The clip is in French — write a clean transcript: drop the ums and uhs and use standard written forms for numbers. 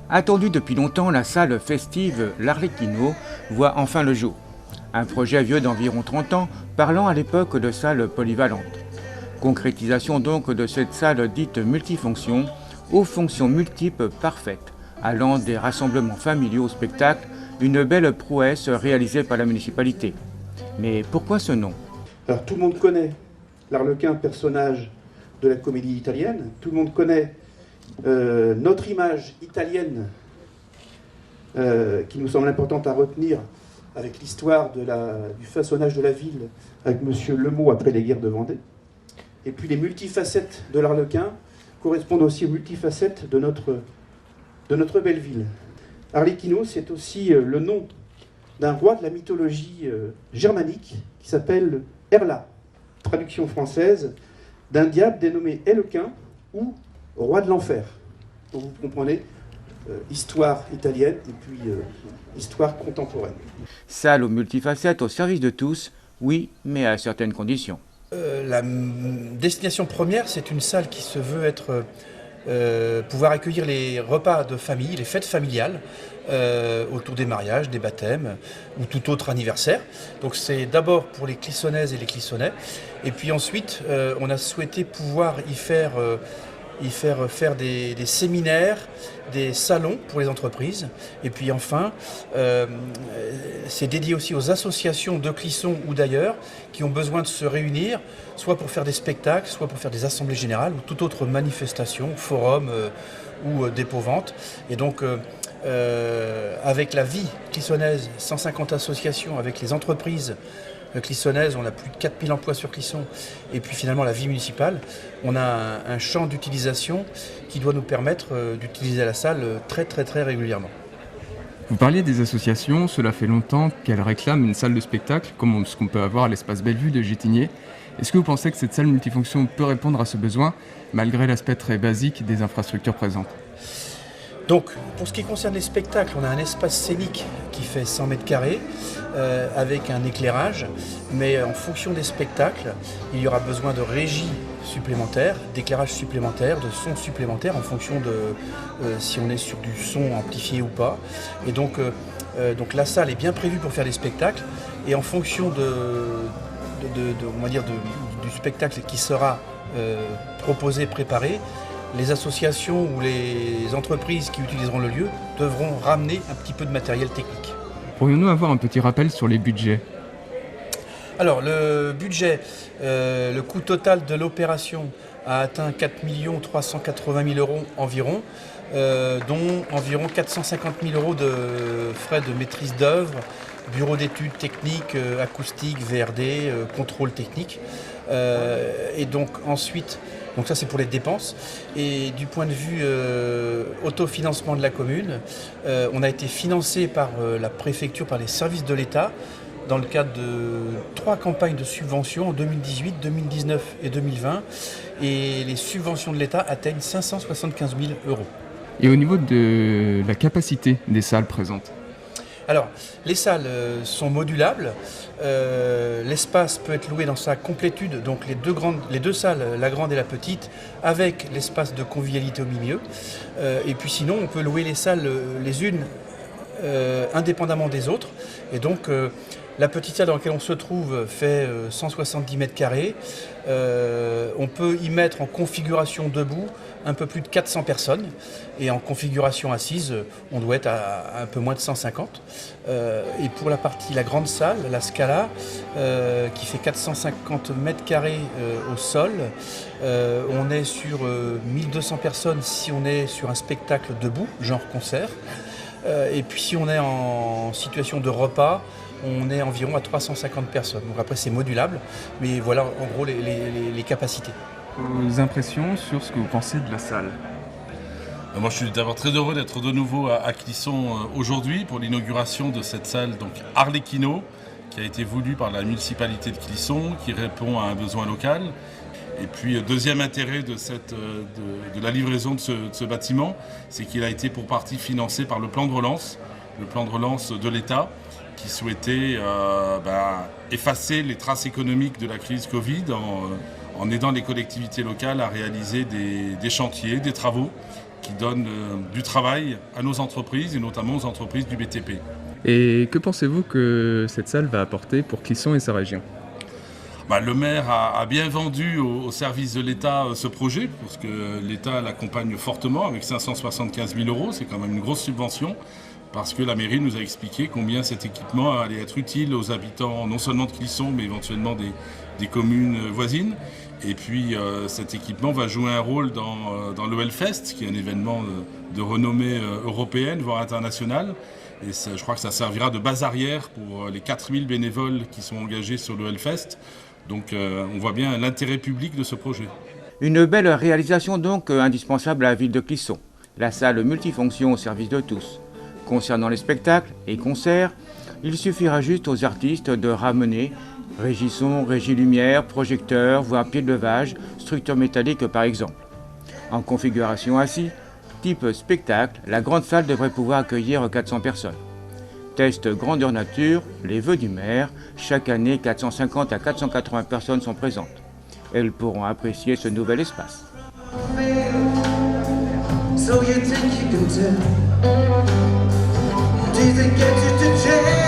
Attendue depuis longtemps, la salle festive L'Arlecchino voit enfin le jour. Un projet vieux d'environ 30 ans, parlant à l'époque de salle polyvalente. Concrétisation donc de cette salle dite multifonction, aux fonctions multiples parfaites, allant des rassemblements familiaux au spectacle, une belle prouesse réalisée par la municipalité. Mais pourquoi ce nom? Alors tout le monde connaît l'Arlequin, personnage de la comédie italienne, tout le monde connaît notre image italienne qui nous semble importante à retenir avec l'histoire du façonnage de la ville avec Monsieur Lemot après les guerres de Vendée. Et puis les multifacettes de l'Arlequin correspondent aussi aux multifacettes de notre belle ville. Arlecchino, c'est aussi le nom d'un roi de la mythologie germanique qui s'appelle Erla, traduction française d'un diable dénommé Hellequin ou roi de l'enfer. Donc vous comprenez, histoire italienne et puis histoire contemporaine. Salle aux multifacettes au service de tous, oui, mais à certaines conditions. La destination première, c'est une salle qui se veut être pouvoir accueillir les repas de famille, les fêtes familiales, autour des mariages, des baptêmes ou tout autre anniversaire. Donc c'est d'abord pour les Clissonnaises et les Clissonnais. Et puis ensuite, on a souhaité pouvoir y faire des séminaires, des salons pour les entreprises. Et puis enfin, c'est dédié aussi aux associations de Clisson ou d'ailleurs qui ont besoin de se réunir, soit pour faire des spectacles, soit pour faire des assemblées générales ou toute autre manifestation, forum ou dépôt-vente. Et donc, avec la vie clissonnaise, 150 associations, avec les entreprises clissonnaise, on a plus de 4000 emplois sur Clisson, et puis finalement la vie municipale, on a un champ d'utilisation qui doit nous permettre d'utiliser la salle très régulièrement. Vous parliez des associations, cela fait longtemps qu'elles réclament une salle de spectacle, comme ce qu'on peut avoir à l'espace Bellevue de Gétigné. Est-ce que vous pensez que cette salle multifonction peut répondre à ce besoin, malgré l'aspect très basique des infrastructures présentes ? Donc, pour ce qui concerne les spectacles, on a un espace scénique qui fait 100 mètres carrés avec un éclairage, mais en fonction des spectacles, il y aura besoin de régie supplémentaire, d'éclairage supplémentaire, de son supplémentaire en fonction de si on est sur du son amplifié ou pas. Et donc la salle est bien prévue pour faire des spectacles et en fonction du spectacle qui sera proposé, préparé, les associations ou les entreprises qui utiliseront le lieu devront ramener un petit peu de matériel technique. Pourrions-nous avoir un petit rappel sur les budgets ? Alors le budget, le coût total de l'opération a atteint 4 380 000 € environ, dont environ 450 000 € de frais de maîtrise d'œuvre, bureau d'études techniques, acoustique, VRD, contrôle technique. Et donc ensuite, donc ça c'est pour les dépenses. Et du point de vue autofinancement de la commune, on a été financé par la préfecture, par les services de l'État, dans le cadre de 3 campagnes de subventions en 2018, 2019 et 2020. Et les subventions de l'État atteignent 575 000 €. Et au niveau de la capacité des salles présentes ? Alors, les salles sont modulables. L'espace peut être loué dans sa complétude, donc les deux salles, la grande et la petite, avec l'espace de convivialité au milieu. Et puis sinon, on peut louer les salles les unes indépendamment des autres. Et donc, la petite salle dans laquelle on se trouve fait 170 mètres carrés. On peut y mettre en configuration debout un peu plus de 400 personnes. Et en configuration assise, on doit être à un peu moins de 150. Et pour la grande salle, la Scala, qui fait 450 mètres carrés au sol, on est sur 1200 personnes si on est sur un spectacle debout, genre concert. Et puis si on est en situation de repas, on est environ à 350 personnes. Donc après c'est modulable, mais voilà en gros les capacités. Vos impressions sur ce que vous pensez de la salle ? Moi je suis d'abord très heureux d'être de nouveau à Clisson aujourd'hui pour l'inauguration de cette salle donc Arlecchino, qui a été voulue par la municipalité de Clisson, qui répond à un besoin local. Et puis deuxième intérêt de la livraison de ce bâtiment, c'est qu'il a été pour partie financé par le plan de relance de l'État, qui souhaitait effacer les traces économiques de la crise Covid en aidant les collectivités locales à réaliser des chantiers, des travaux qui donnent du travail à nos entreprises et notamment aux entreprises du BTP. Et que pensez-vous que cette salle va apporter pour Clisson et sa région ? Le maire a bien vendu au service de l'État ce projet, parce que l'État l'accompagne fortement avec 575 000 €. C'est quand même une grosse subvention, parce que la mairie nous a expliqué combien cet équipement allait être utile aux habitants, non seulement de Clisson, mais éventuellement des communes voisines. Et puis cet équipement va jouer un rôle dans le Hellfest, qui est un événement de renommée européenne, voire internationale. Et je crois que ça servira de base arrière pour les 4000 bénévoles qui sont engagés sur le Hellfest. Donc on voit bien l'intérêt public de ce projet. Une belle réalisation donc indispensable à la ville de Clisson. La salle multifonction au service de tous. Concernant les spectacles et concerts, il suffira juste aux artistes de ramener régie son, régie lumière, projecteur, voire pied de levage, structure métallique par exemple. En configuration assis, type spectacle, la grande salle devrait pouvoir accueillir 400 personnes. Test grandeur nature, les vœux du maire, chaque année 450 à 480 personnes sont présentes. Elles pourront apprécier ce nouvel espace. So you think you can tell? Do you think you